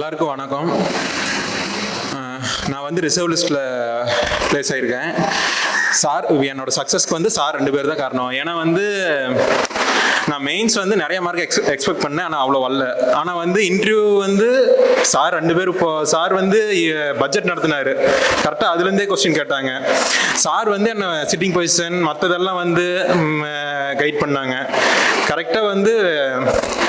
எல்லாருக்கும் வணக்கம். நான் வந்து ரிசர்வ் லிஸ்ட்டில் ப்ளேஸ் ஆகியிருக்கேன். சார் என்னோட சக்ஸஸ்க்கு வந்து சார் 2 பேர் தான் காரணம். ஏன்னா வந்து நான் மெயின்ஸ் வந்து நிறைய மார்க் எக்ஸ்பெக்ட் பண்ணேன், ஆனால் அவ்வளோ வரல. ஆனால் வந்து இன்டர்வியூ வந்து சார் 2 பேர் இப்போ சார் வந்து பட்ஜெட் நடத்தினார். கரெக்டாக அதுலேருந்தே கொஸ்டின் கேட்டாங்க. சார் வந்து என்ன சிட்டிங் பொசிஷன் மற்றதெல்லாம் வந்து கைட் பண்ணாங்க. கரெக்டாக வந்து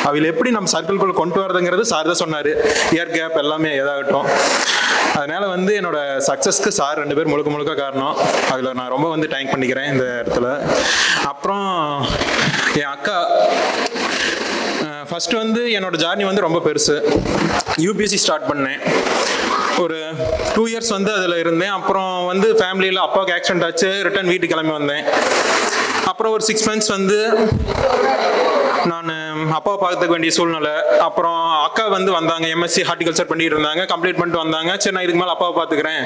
அவையில் எப்படி நம்ம சர்க்கிள்குள்ளே கொண்டு வரதுங்கிறது சார் தான் சொன்னார். இயர் கேப் எல்லாமே எதாகட்டும். அதனால் வந்து என்னோட சக்ஸஸ்க்கு சார் 2 பேர் முழுக்க காரணம். அதில் நான் ரொம்ப வந்து தேங்க் பண்ணிக்கிறேன் இந்த இடத்துல. அப்புறம் என் அக்கா ஃபஸ்ட்டு வந்து என்னோட ஜர்னி வந்து ரொம்ப பெருசு. யூபிஎஸ்சி ஸ்டார்ட் பண்ணேன். ஒரு 2 இயர்ஸ் வந்து அதில் இருந்தேன். அப்புறம் வந்து ஃபேமிலியில் அப்பாவுக்கு ஆக்சிடென்ட் ஆச்சு. ரிட்டர்ன் வீட்டுக்கு கிளம்பி வந்தேன். அப்புறம் ஒரு 6 months வந்து நான் அப்பாவை பார்த்துக்க வேண்டிய சூழ்நிலை. அப்புறம் அக்கா வந்து வந்தாங்க, எம்எஸ்சி ஹார்டிகல்ச்சர் பண்ணிட்டு இருந்தாங்க, கம்ப்ளீட் பண்ணிட்டு வந்தாங்க. சரி, நான் இதுக்கு மேலே அப்பாவை பார்த்துக்கிறேன்,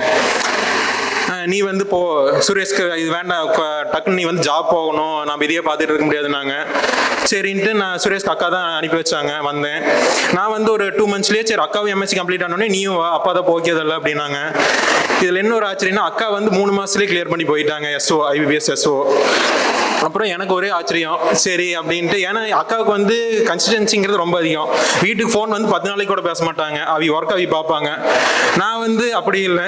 நீ வந்து போ சுரேஷ்க்கு இது வேண்டாம், டக்குன்னு நீ வந்து ஜாப் போகணும், நான் இதையே பார்த்துட்டு இருக்க முடியாதுன்னாங்க. சரின்ட்டு நான் சுரேஷ்க்கு அக்கா தான் அனுப்பி வச்சாங்க. வந்தேன். நான் வந்து ஒரு 2 monthsலேயே சரி அக்காவும் எம்எஸ்சி கம்ப்ளீட் ஆனோடனே நீயும் வா, அப்பா தான் போக்கியதில்லை அப்படின்னாங்க. இதில் என்ன ஒரு ஆச்சரியம்னா அக்கா வந்து 3 மாதத்துலேயே கிளியர் பண்ணி போயிட்டாங்க எஸ்ஓ, ஐபிபிஎஸ் எஸ்ஓ. அப்புறம் எனக்கு ஒரே ஆச்சரியம், சரி அப்படின்ட்டு. ஏன்னா அக்காவுக்கு வந்து கன்சிஸ்டன்சிங்கிறது ரொம்ப அதிகம். வீட்டுக்கு ஃபோன் வந்து 10 நாளைக்கு கூட பேச மாட்டாங்க. ஒர்க் பார்ப்பாங்க. நான் வந்து அப்படி இல்லை.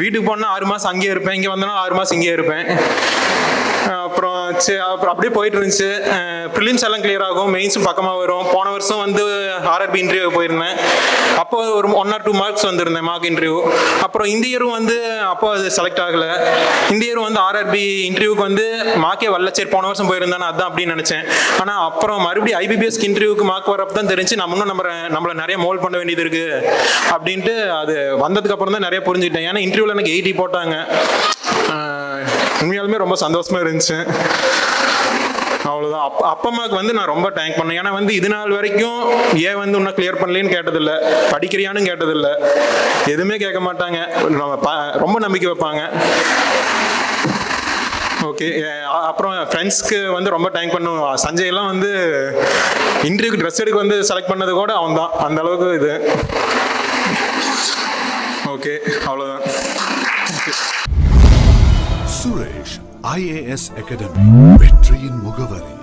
வீட்டுக்கு போனால் 6 மாதம் அங்கேயே இருப்பேன், இங்கே வந்தோன்னா 6 மாதம் இங்கேயே இருப்பேன். அப்புறம் அப்படியே போயிட்டு இருந்துச்சு. ப்ரிலிம்ஸ் எல்லாம் கிளியர் ஆகும், மெயின்ஸும் பக்கமாக வரும். போன வருஷம் வந்து ஆர்ஆர்பி இன்டர்வியூ போயிருந்தேன். அப்போ ஒரு 1 or 2 marks வந்திருந்தேன் மார்க் இன்டர்வியூ. அப்புறம் இந்த இயரும் வந்து அப்போ அது செலக்ட் ஆகலை. இந்த இயரும் வந்து ஆர்ஆர்பி இன்டர்வியூக்கு வந்து மார்க்கே வரல. சரி, போன வருஷம் போயிருந்தேன் அதான் அப்படின்னு நினச்சேன். ஆனால் அப்புறம் மறுபடியும் ஐபிபிஎஸ்க்கு இன்டர்வியூக்கு மார்க் வரப்போ தான் தெரிஞ்சு நம்ம இன்னும் நம்மளை நிறைய மோல்ட் பண்ண வேண்டியது இருக்குது அப்படின்ட்டு. அது வந்ததுக்கு அப்புறம் தான் நிறைய புரிஞ்சுக்கிட்டேன். ஏன்னா இன்டர்வியூவில் எனக்கு 80 போட்டாங்க. உண்மையாலுமே ரொம்ப சந்தோஷமா இருந்துச்சு. அவ்வளோதான். அப்பா அம்மாவுக்கு வந்து நான் ரொம்ப தேங்க் பண்ணேன். ஏன்னா வந்து இது நாள் வரைக்கும் ஏன் வந்து இன்னும் கிளியர் பண்ணலன்னு கேட்டதில்லை, படிக்கிறியான்னு கேட்டதில்லை, எதுவுமே கேட்க மாட்டாங்க. ரொம்ப நம்பிக்கை வைப்பாங்க. ஓகே. அப்புறம் ஃப்ரெண்ட்ஸ்க்கு வந்து ரொம்ப தேங்க் பண்ணுவோம். சஞ்சய்லாம் வந்து இன்டர்வியூக்கு ட்ரெஸ் எடுக்க வந்து செலக்ட் பண்ணது கூட அவன் தான். அந்த அளவுக்கு இது. ஓகே, அவ்வளோதான். சுரேஷ் IAS அகாடமி வெற்றியின் முகவரி.